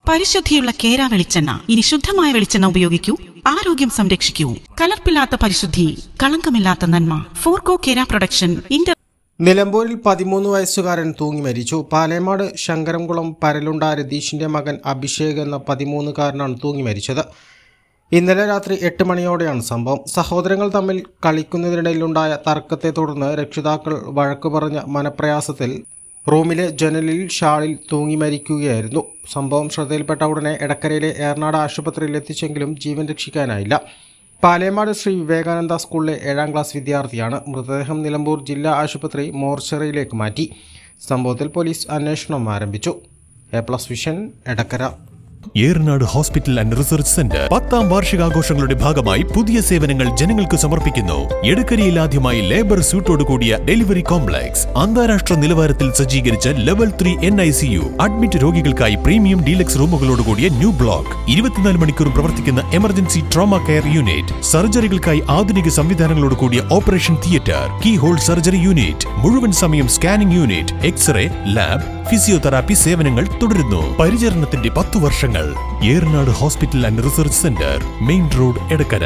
പരിശുദ്ധിയുള്ള കേര വെളിച്ചെണ്ണ. ഇനി ശുദ്ധമായ വെളിച്ചെണ്ണ ഉപയോഗിക്കൂ, ആരോഗ്യം സംരക്ഷിക്കൂ. കലർപ്പില്ലാത്ത പരിശുദ്ധി, കളങ്കമില്ലാത്ത നന്മ. ഫോർകോ കേര പ്രൊഡക്ഷൻ. നിലമ്പൂരിൽ 13 വയസ്സുകാരൻ തൂങ്ങി മരിച്ചു. പാലേമാട് ശങ്കരംകുളം പരലുണ്ട രതീഷിന്റെ മകൻ അഭിഷേക് എന്ന 13-കാരനാണ് തൂങ്ങി മരിച്ചത്. ഇന്നലെ രാത്രി 8 മണിയോടെയാണ് സംഭവം. സഹോദരങ്ങൾ തമ്മിൽ കളിക്കുന്നതിനിടയിലുണ്ടായ തർക്കത്തെ തുടർന്ന് രക്ഷിതാക്കൾ വഴക്കു പറഞ്ഞ മനപ്രയാസത്തിൽ റൂമിലെ ജനലിൽ ഷാളിൽ തൂങ്ങി മരിക്കുകയായിരുന്നു. സംഭവം ശ്രദ്ധയിൽപ്പെട്ട ഉടനെ എടക്കരയിലെ ഏറനാട് ആശുപത്രിയിൽ എത്തിച്ചെങ്കിലും ജീവൻ രക്ഷിക്കാനായില്ല. പാലേമാട് ശ്രീ വിവേകാനന്ദ സ്കൂളിലെ 7ാം ക്ലാസ് വിദ്യാർത്ഥിയാണ്. മൃതദേഹം നിലമ്പൂർ ജില്ലാ ആശുപത്രി മോർച്ചറിയിലേക്ക് മാറ്റി. സംഭവത്തിൽ പോലീസ് അന്വേഷണം ആരംഭിച്ചു. A+ vision, Edakkara. Eranad hospital and research centre 10ാം വാർഷികാഘോഷങ്ങളുടെ ഭാഗമായി പുതിയ സേവനങ്ങൾ ജനങ്ങൾക്ക് സമർപ്പിക്കുന്നു. എടക്കരയിൽ ആദ്യമായി ലേബർ സ്യൂട്ടോട് കൂടിയ ഡെലിവറി കോംപ്ലക്സ്, അന്താരാഷ്ട്ര നിലവാരത്തിൽ സജ്ജീകരിച്ച ലെവൽ 3 NICU, അഡ്മിറ്റ് രോഗികൾക്കായി പ്രീമിയം ഡീലക്സ് റൂമുകളോട് കൂടിയ ന്യൂ ബ്ലോക്ക്, 24 മണിക്കൂറും പ്രവർത്തിക്കുന്ന എമർജൻസി ട്രോമ കെയർ യൂണിറ്റ്, സർജറികൾക്കായി ആധുനിക സംവിധാനങ്ങളോട് കൂടിയ operation theatre, keyhole surgery unit, മുഴുവൻ സമയം scanning unit, x ray, lab, physiotherapy സേവനങ്ങൾ തുടരുന്നു. പരിചരണത്തിന്റെ 10 വർഷങ്ങൾ. Eranad hospital and research centre, main road, Edakkara.